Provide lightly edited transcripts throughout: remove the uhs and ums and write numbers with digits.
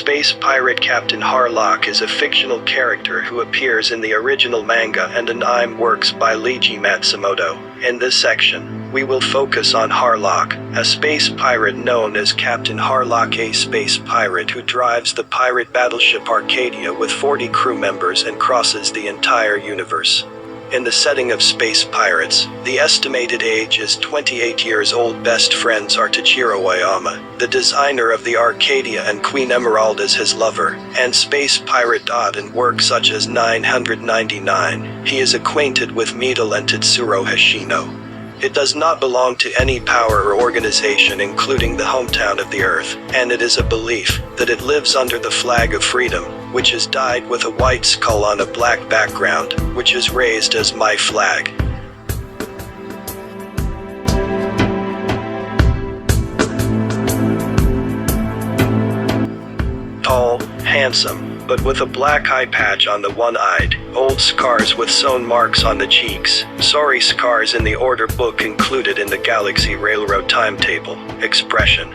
Space pirate Captain Harlock is a fictional character who appears in the original manga and anime works by Leiji Matsumoto. In this section, we will focus on Harlock, a space pirate known as Captain Harlock, a space pirate who drives the pirate battleship Arcadia with 40 crew members and crosses the entire universe. In the setting of Space Pirates, the estimated age is 28 years old. Best friends are Tochiro Oyama, the designer of the Arcadia, and Queen Emerald as his lover, and Space Pirate Dot in work such as 999. He is acquainted with Metal and Tetsuro Hashino. It does not belong to any power or organization including the hometown of the Earth, and it is a belief that it lives under the flag of freedom, which is dyed with a white skull on a black background, which is raised as my flag. Tall, handsome, but with a black eye patch on the one-eyed, old scars with sewn marks on the cheeks. Sorry, scars in the order book included in the Galaxy Railroad timetable. Expression.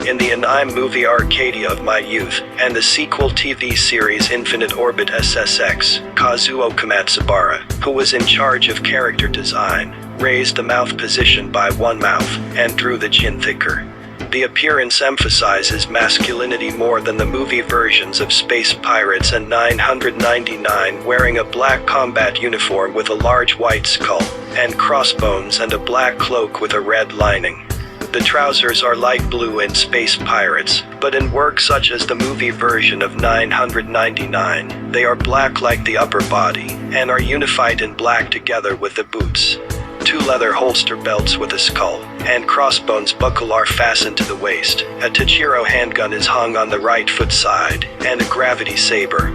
In the anime movie Arcadia of my youth, and the sequel TV series Infinite Orbit SSX, Kazuo Komatsubara, who was in charge of character design, raised the mouth position by one mouth, and drew the chin thicker. The appearance emphasizes masculinity more than the movie versions of Space Pirates and 999, wearing a black combat uniform with a large white skull, and crossbones, and a black cloak with a red lining. The trousers are light blue in Space Pirates, but in work such as the movie version of 999, they are black like the upper body, and are unified in black together with the boots. Two leather holster belts with a skull and crossbones buckle are fastened to the waist. A Tochiro handgun is hung on the right foot side, and a gravity saber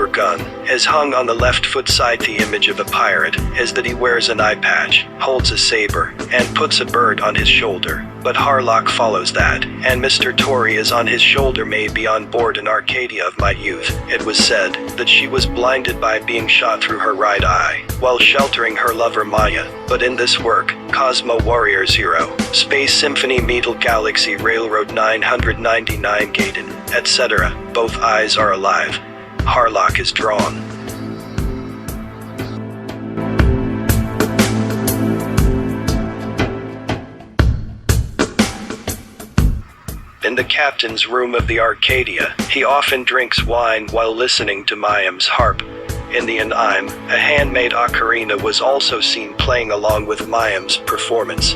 gun, is hung on the left foot side. The image of a pirate is that he wears an eye patch, holds a saber, and puts a bird on his shoulder. But Harlock follows that, and Mr. Tori is on his shoulder. May be on board an Arcadia of my youth. It was said that she was blinded by being shot through her right eye, while sheltering her lover Maya. But in this work, Cosmo Warrior Zero, Space Symphony Metal Galaxy Railroad 999 Gaiden, etc., both eyes are alive. Harlock is drawn. In the captain's room of the Arcadia, he often drinks wine while listening to Mayim's harp. In the anime, a handmade ocarina was also seen playing along with Mayim's performance.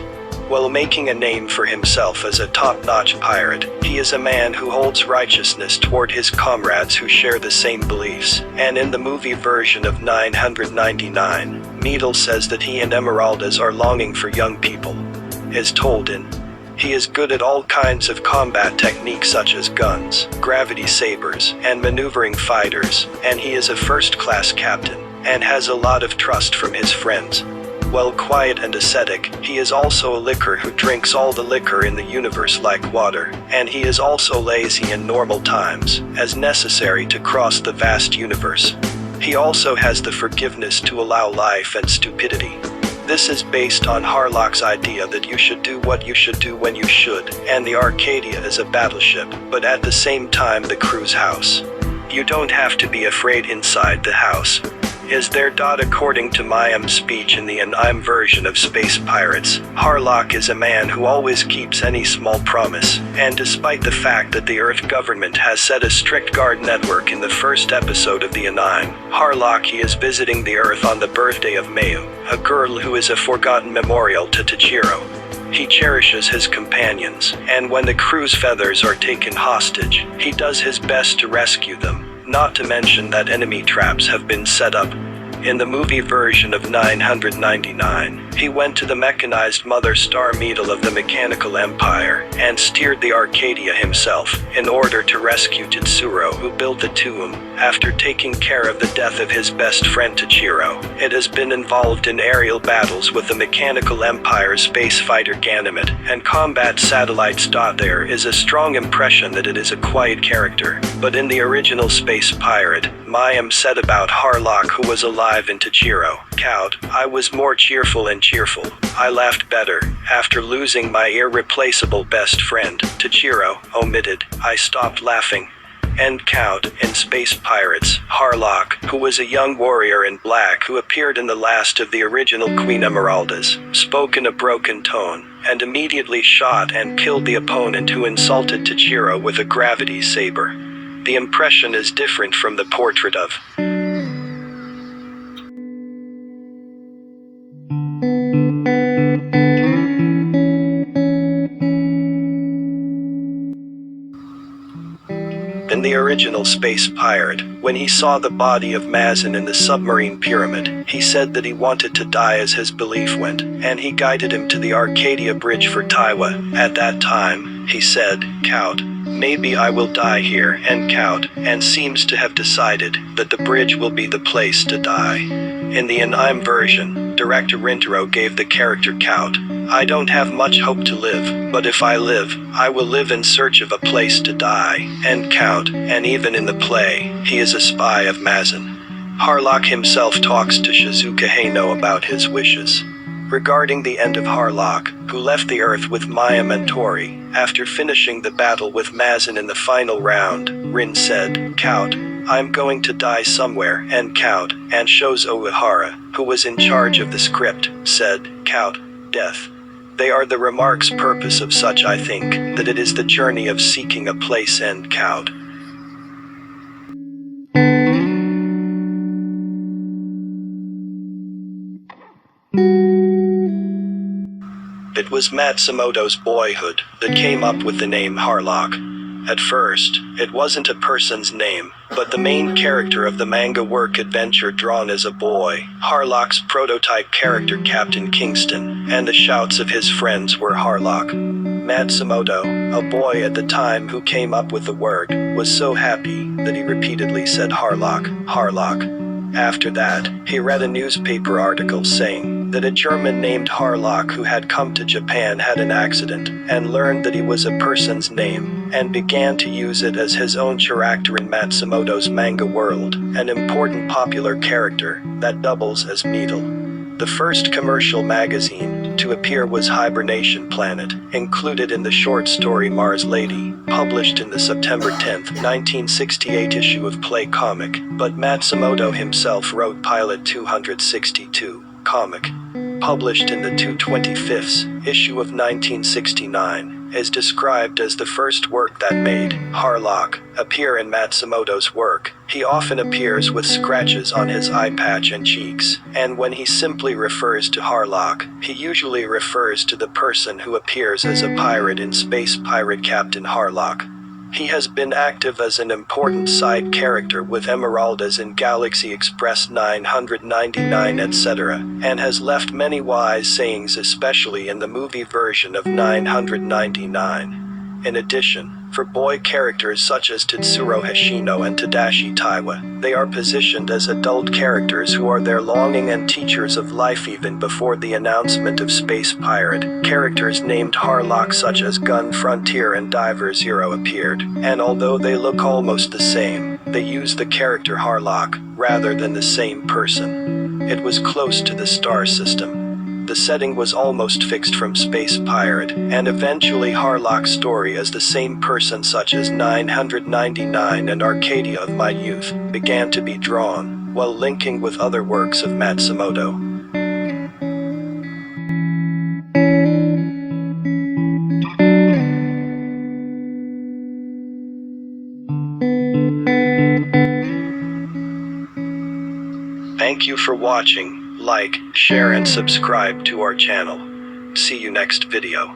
While making a name for himself as a top-notch pirate, he is a man who holds righteousness toward his comrades who share the same beliefs. And in the movie version of 999, Metal says that he and Emeraldas are longing for young people. As told in, he is good at all kinds of combat techniques such as guns, gravity sabers, and maneuvering fighters, and he is a first-class captain, and has a lot of trust from his friends. While quiet and ascetic, he is also a licker who drinks all the liquor in the universe like water, and he is also lazy in normal times, as necessary to cross the vast universe. He also has the forgiveness to allow life and stupidity. This is based on Harlock's idea that you should do what you should do when you should, and the Arcadia is a battleship, but at the same time the crew's house. You don't have to be afraid inside the house. Is there? According to Mayim's speech in the anime version of Space Pirates, Harlock is a man who always keeps any small promise, and despite the fact that the Earth government has set a strict guard network in the first episode of the anime, Harlock is visiting the Earth on the birthday of Mayu, a girl who is a forgotten memorial to Tochiro. He cherishes his companions, and when the crew's feathers are taken hostage, he does his best to rescue them. Not to mention that enemy traps have been set up. In the movie version of 999, he went to the mechanized mother star Metal of the Mechanical Empire, and steered the Arcadia himself, in order to rescue Tetsuro, who built the tomb, after taking care of the death of his best friend Tochiro. It has been involved in aerial battles with the Mechanical Empire space fighter Ganymed, and combat satellites. There is a strong impression that it is a quiet character, but in the original Space Pirate, Mayim said about Harlock, who was alive in Tochiro, "Cowed, I was more cheerful and cheerful. I laughed better. After losing my irreplaceable best friend, Tochiro, omitted, I stopped laughing." and Count in Space Pirates, Harlock, who was a young warrior in black who appeared in the last of the original Queen Emeraldas, spoke in a broken tone, and immediately shot and killed the opponent who insulted Tachiro with a gravity saber. The impression is different from the portrait of in the original Space Pirate. When he saw the body of Mazin in the submarine pyramid, he said that he wanted to die as his belief went, and he guided him to the Arcadia Bridge for Taiwa. At that time, he said, "Count, maybe I will die here," and Count, and seems to have decided that the bridge will be the place to die. In the anime version, director Rintaro gave the character Count, "I don't have much hope to live, but if I live, I will live in search of a place to die," and Count, and even in the play, he is a spy of Mazin. Harlock himself talks to Shizuka Heino about his wishes. Regarding the end of Harlock, who left the Earth with Mayim and Tori, after finishing the battle with Mazin in the final round, Rin said, "Count, I'm going to die somewhere," and Count, and shows Uehara, who was in charge of the script, said, "Count, death." They are the remarks purpose of such I think, that it is the journey of seeking a place and Count. It was Matsumoto's boyhood that came up with the name Harlock. At first, it wasn't a person's name, but the main character of the manga work adventure drawn as a boy, Harlock's prototype character Captain Kingston, and the shouts of his friends were Harlock. Matsumoto, a boy at the time who came up with the word, was so happy that he repeatedly said Harlock, Harlock. After that, he read a newspaper article saying that a German named Harlock who had come to Japan had an accident, and learned that he was a person's name, and began to use it as his own character in Matsumoto's manga world, an important popular character that doubles as Needle. The first commercial magazine to appear was Hibernation Planet, included in the short story Mars Lady, published in the September 10, 1968 issue of Play Comic, but Matsumoto himself wrote Pilot 262, comic, published in the 225th issue of 1969, is described as the first work that made Harlock appear in Matsumoto's work. He often appears with scratches on his eye patch and cheeks, and when he simply refers to Harlock, he usually refers to the person who appears as a pirate in Space Pirate Captain Harlock. He has been active as an important side character with Emeraldas in Galaxy Express 999 etc., and has left many wise sayings especially in the movie version of 999. In addition, for boy characters such as Tetsuro Hashino and Tadashi Taiwa, they are positioned as adult characters who are their longing and teachers of life even before the announcement of Space Pirate. Characters named Harlock such as Gun Frontier and Diver Zero appeared, and although they look almost the same, they use the character Harlock, rather than the same person. It was close to the star system. The setting was almost fixed from Space Pirate, and eventually Harlock's story as the same person such as 999 and Arcadia of My Youth began to be drawn, while linking with other works of Matsumoto. Thank you for watching. Like, share and subscribe to our channel. See you next video.